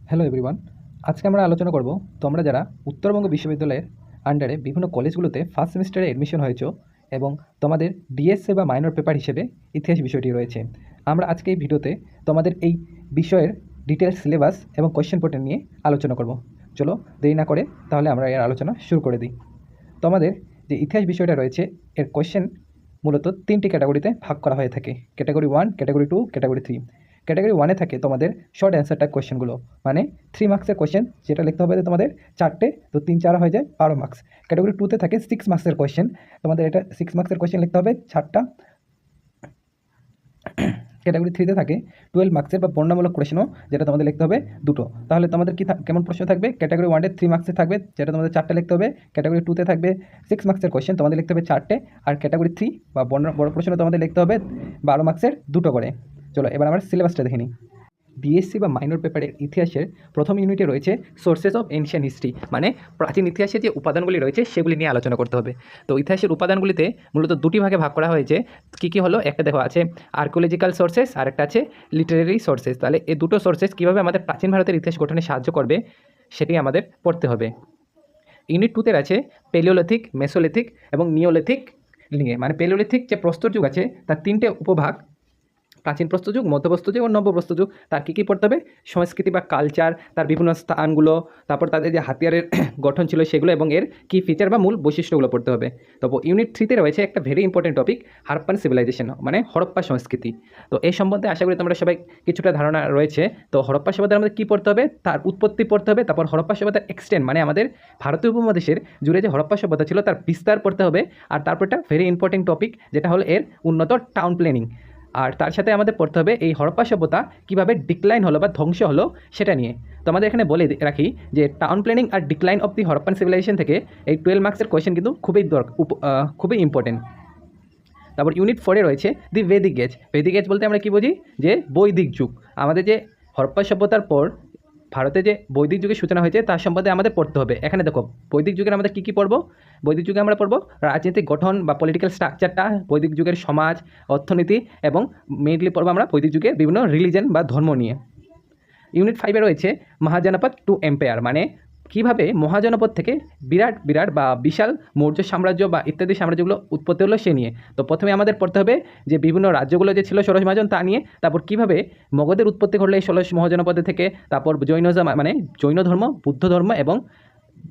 Hello everyone. আজকে আমরা আলোচনা করব তোমরা যারা উত্তরবঙ্গ বিশ্ববিদ্যালয়ের আন্ডারে বিভিন্ন কলেজগুলোতে ফার্স্ট সেমিস্টারে অ্যাডমিশন হয়েছো এবং তোমাদের ডিএসএ বা মাইনর পেপার হিসেবে ইতিহাস বিষয়টি রয়েছে। আমরা আজকে এই ভিডিওতে তোমাদের এই বিষয়ের ডিটেলস সিলেবাস এবং কোয়েশ্চেন প্যাটার্ন নিয়ে আলোচনা করব। চলো দেরি না করে তাহলে আমরা এর আলোচনা শুরু করে দিই। তোমাদের যে ইতিহাস বিষয়টা রয়েছে এর কোয়েশ্চেন মূলত তিনটি ক্যাটাগরিতে ভাগ করা হয়ে থাকে। Category 1, category 2, category 3। ক্যাটাগরি 1-এ থাকে তোমাদের শর্ট অ্যান্সার টাইপ কোয়েশ্চেনগুলো, মানে 3 মার্কসের কোয়েশ্চেন, যেটা লিখতে হবে তোমাদের 4টে, তো 3 4 হয়ে যায় 12 মার্কস। ক্যাটাগরি 2-তে থাকে 6 মার্কসের কোয়েশ্চেন, তোমাদের এটা 6 মার্কসের কোয়েশ্চেন লিখতে হবে 4টা। ক্যাটাগরি 3-তে থাকে 12 মার্কসের বা বর্ণনামূলক প্রশ্ন, যেটা তোমাদের লিখতে হবে 2টো। তাহলে তোমাদের কি কেমন প্রশ্ন থাকবে? ক্যাটাগরি 1-এ 3 মার্কসের থাকবে, যেটা তোমাদের 4টে লিখতে হবে। ক্যাটাগরি 2-তে থাকবে 6 মার্কসের কোয়েশ্চেন, তোমাদের লিখতে হবে 4টে। আর ক্যাটাগরি 3 বা বড় প্রশ্ন তোমাদের লিখতে হবে 12 মার্কসের 2টো করে। চলো এবার আমরা সিলেবাসটা দেখে নিই। বিএসসি বা মাইনর পেপারের ইতিহাসের প্রথম ইউনিটে রয়েছে সোর্সেস অফ এনশিয়ান্ট হিস্ট্রি, মানে প্রাচীন ইতিহাসে যে উপাদানগুলি রয়েছে সেগুলি নিয়ে আলোচনা করতে হবে। তো ইতিহাসের উপাদানগুলিতে মূলত দুটি ভাগে ভাগ করা হয়েছে। কী হলো? একটা দেখো আছে আর্কিওলজিক্যাল সোর্সেস আর একটা আছে লিটারেরি সোর্সেস। তাহলে এই দুটো সোর্সেস কীভাবে আমাদের প্রাচীন ভারতের ইতিহাস গঠনে সাহায্য করবে সেটি আমাদের পড়তে হবে। ইউনিট 2-তে আছে পেলিওলিথিক, মেসোলিথিক এবং নিওলিথিক নিয়ে, মানে পেলিওলিথিক যে প্রস্তর যুগ আছে তার 3টে উপভাগ: প্রাচীন প্রস্তর যুগ, মধ্যপ্রস্তর যুগ এবং নব্যপ্রস্তর যুগ। তার কী পড়তে হবে? সংস্কৃতি বা কালচার, তার বিভিন্ন স্থানগুলো, তারপর তাদের যে হাতিয়ারের গঠন ছিল সেগুলো এবং এর কী ফিচার বা মূল বৈশিষ্ট্যগুলো পড়তে হবে। তবে ইউনিট 3-তে রয়েছে একটা very important topic, Harappan civilisation, মানে হরপ্পা সংস্কৃতি। তো এই সম্বন্ধে আশা করি তোমরা সবাই কিছুটা ধারণা রয়েছে। তো হরপ্পা সভ্যতার আমাদের কী পড়তে হবে? তার উৎপত্তি পড়তে হবে। তারপর হরপ্পা সভ্যতার এক্সটেন্ট, মানে আমাদের ভারতীয় উপমহাদেশের জুড়ে যে হরপ্পা সভ্যতা ছিল তার বিস্তার পড়তে হবে। আর তারপর একটা ভেরি ইম্পর্টেন্ট টপিক যেটা হলো এর উন্নত টাউন প্ল্যানিং। আর তার সাথে আমাদের পড়তে হবে এই হরপ্পা সভ্যতা কীভাবে ডিক্লাইন হলো বা ধ্বংস হলো সেটা নিয়ে। তো আমাদের এখানে বলে রাখি যে টাউন প্ল্যানিং আর decline of the Harappan civilization থেকে এই 12 মার্কসের কোয়েশ্চেন কিন্তু খুবই ইম্পর্টেন্ট। তারপর ইউনিট 4-এ রয়েছে দি ভেদিক এজ। ভেদিক এজ বলতে আমরা কী বুঝি? যে বৈদিক যুগ। আমাদের যে হরপ্পা সভ্যতার পর ভারতে যে বৈদিক যুগের সূচনা হয়েছে তার সম্বন্ধে আমাদের পড়তে হবে। এখানে দেখো বৈদিক যুগের আমাদের কী পড়বো? বৈদিক যুগে আমরা পড়বো রাজনৈতিক গঠন বা পলিটিক্যাল স্ট্রাকচারটা, বৈদিক যুগের সমাজ, অর্থনীতি এবং মেইনলি পড়বো আমরা বৈদিক যুগের বিভিন্ন রিলিজন বা ধর্ম নিয়ে। ইউনিট 5-এ রয়েছে মহাজনপদ টু এম্পায়ার, মানে কীভাবে মহাজনপদ থেকে বিরাট বা বিশাল মৌর্য সাম্রাজ্য বা ইত্যাদি সাম্রাজ্যগুলো উৎপত্তি হলো সে নিয়ে। তো প্রথমে আমাদের পড়তে হবে যে বিভিন্ন রাজ্যগুলো যে ছিল ষোড়শ মহাজন তা নিয়ে, তারপর কীভাবে মগধের উৎপত্তি ঘটলো এই ষোড়শ মহাজনপদে থেকে, তারপর জৈনজম মানে জৈন ধর্ম, বুদ্ধ ধর্ম এবং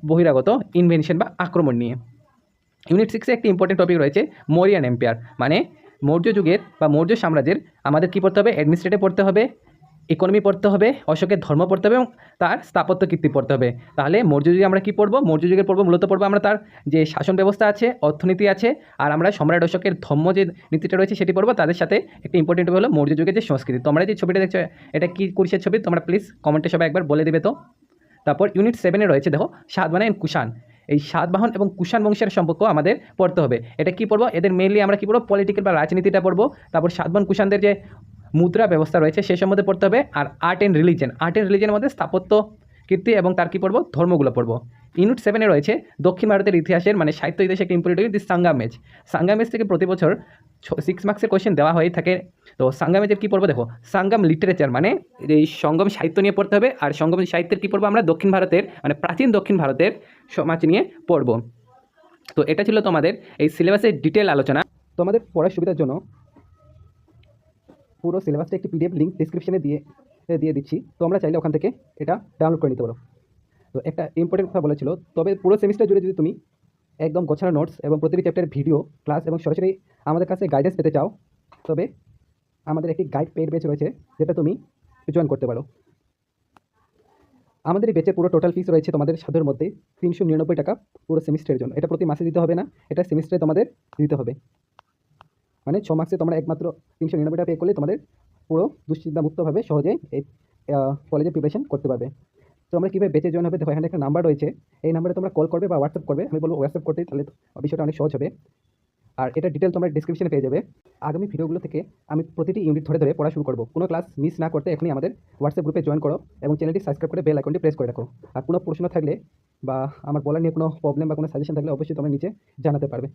বহিরাগত ইনভেনশন বা আক্রমণ নিয়ে। ইউনিট 6-এ একটি ইম্পর্টেন্ট টপিক রয়েছে মৌরিয়ান এম্পায়ার, মানে মৌর্য যুগের বা মৌর্য সাম্রাজ্যের আমাদের কী পড়তে হবে? অ্যাডমিনিস্ট্রেটিভ পড়তে হবে, ইকোনমি পড়তে হবে, অশোকের ধর্ম পড়তে হবে এবং তার স্থাপত্য কীর্তি পড়তে হবে। তাহলে মৌর্য যুগে আমরা কী পড়বো? মৌর্য যুগের মূলত পড়বো আমরা তার যে শাসন ব্যবস্থা আছে, অর্থনীতি আছে, আর আমরা সম্রাট অশোকের ধর্ম যে নীতিটা রয়েছে সেটি পড়বো। তাদের সাথে একটা ইম্পর্টেন্ট হলো মৌর্য যুগের যে সংস্কৃতি। তোমরা যে ছবিটা দেখছো এটা কী কুরিশের ছবি? তোমরা প্লিজ কমেন্টে সবাই একবার বলে দেবে তো। তারপর ইউনিট 7-এ রয়েছে দেখো সাতবাহন এন্ড কুষাণ। এই সাতবাহন এবং কুষাণ বংশের সম্পর্ক আমাদের পড়তে হবে। এটা কী পড়বো? এদের মেইনলি আমরা কী পড়বো? পলিটিক্যাল বা রাজনীতিটা পড়বো। তারপর সাতবাহন কুষাণদের যে মুদ্রা ব্যবস্থা রয়েছে সে সম্বন্ধে পড়তে হবে। আর আর্ট অ্যান্ড রিলিজনের মধ্যে স্থাপত্য কীর্তি এবং তার কী পড়বো? ধর্মগুলো পড়বো। ইউনিট 7-এ রয়েছে দক্ষিণ ভারতের ইতিহাসের, মানে সাহিত্য ইতিহাসে একটা ইম্পর্টেন্ট দি সাঙ্গামেজ। সাঙ্গামেজ থেকে প্রতি বছর 6 মার্কসের কোয়েশ্চেন দেওয়া হয়ে থাকে। তো সাঙ্গামেজের কী পড়বো? দেখো সাঙ্গাম লিটারেচার, মানে এই সঙ্গম সাহিত্য নিয়ে পড়তে হবে। আর সঙ্গম সাহিত্যের কী পড়বো? আমরা দক্ষিণ ভারতের, মানে প্রাচীন দক্ষিণ ভারতের সমাজ নিয়ে পড়বো। তো এটা ছিল তোমাদের এই সিলেবাসের ডিটেল আলোচনা। তোমাদের পড়ার সুবিধার জন্য পুরো সিলেবাসটা একটি পিডিএফ লিঙ্ক ডিসক্রিপশনে দিয়ে দিচ্ছি, তোমরা চাইলে ওখান থেকে এটা ডাউনলোড করে নিতে পারো। তো একটা ইম্পর্টেন্ট কথা বলেছিল, তবে পুরো সেমিস্টার জুড়ে যদি তুমি একদম গোছানো নোটস এবং প্রতিটি চ্যাপ্টারের ভিডিও ক্লাস এবং সরাসরি আমাদের কাছে গাইডেন্স পেতে চাও, তবে আমাদের একটি গাইড পেড ব্যাচ রয়েছে যেটা তুমি জয়েন করতে পারো। আমাদের এই ব্যাচের পুরো টোটাল ফিস রয়েছে তোমাদের সাধ্যের মধ্যে 399 টাকা পুরো সেমিস্টারের জন্য। এটা প্রতি মাসে দিতে হবে না, এটা সেমিস্টারে তোমাদের দিতে হবে। মানে 6 মাসে তোমরা একমাত্র 399 টাকা পে করলে তোমাদের পুরো দুশ্চিন্তামুক্তভাবে সহজেই এই কলেজে প্রিপারেশন করতে পারবে। তো আমরা কীভাবে বেঁচে জয়েন হবে? দেখো এখানে একটা নাম্বার রয়েছে, এই নাম্বারে তোমরা কল করবে বা হোয়াটসঅ্যাপ করবে। আমি বলবো হোয়াটসঅ্যাপ করতে, তাহলে বিষয়টা অনেক সহজ হবে। আর এটা ডিটেল তোমরা ডিসক্রিপশনে পেয়ে যাবে। আগামী ভিডিওগুলো থেকে আমি প্রতিটি ইউনিট ধরে পড়া শুরু করবো। কোনো ক্লাস মিস না করতে এখনই আমাদের হোয়াটসঅ্যাপ গ্রুপে জয়েন করো এবং চ্যানেলটি সাবস্ক্রাইব করে বেল আইকনটি প্রেস করে রাখো। আর কোনো প্রশ্ন থাকলে বা আমার বলার নিয়ে কোনো প্রবলেম বা কোনো সাজেশন থাকলে অবশ্যই তোমরা নিচে জানাতে পারবে।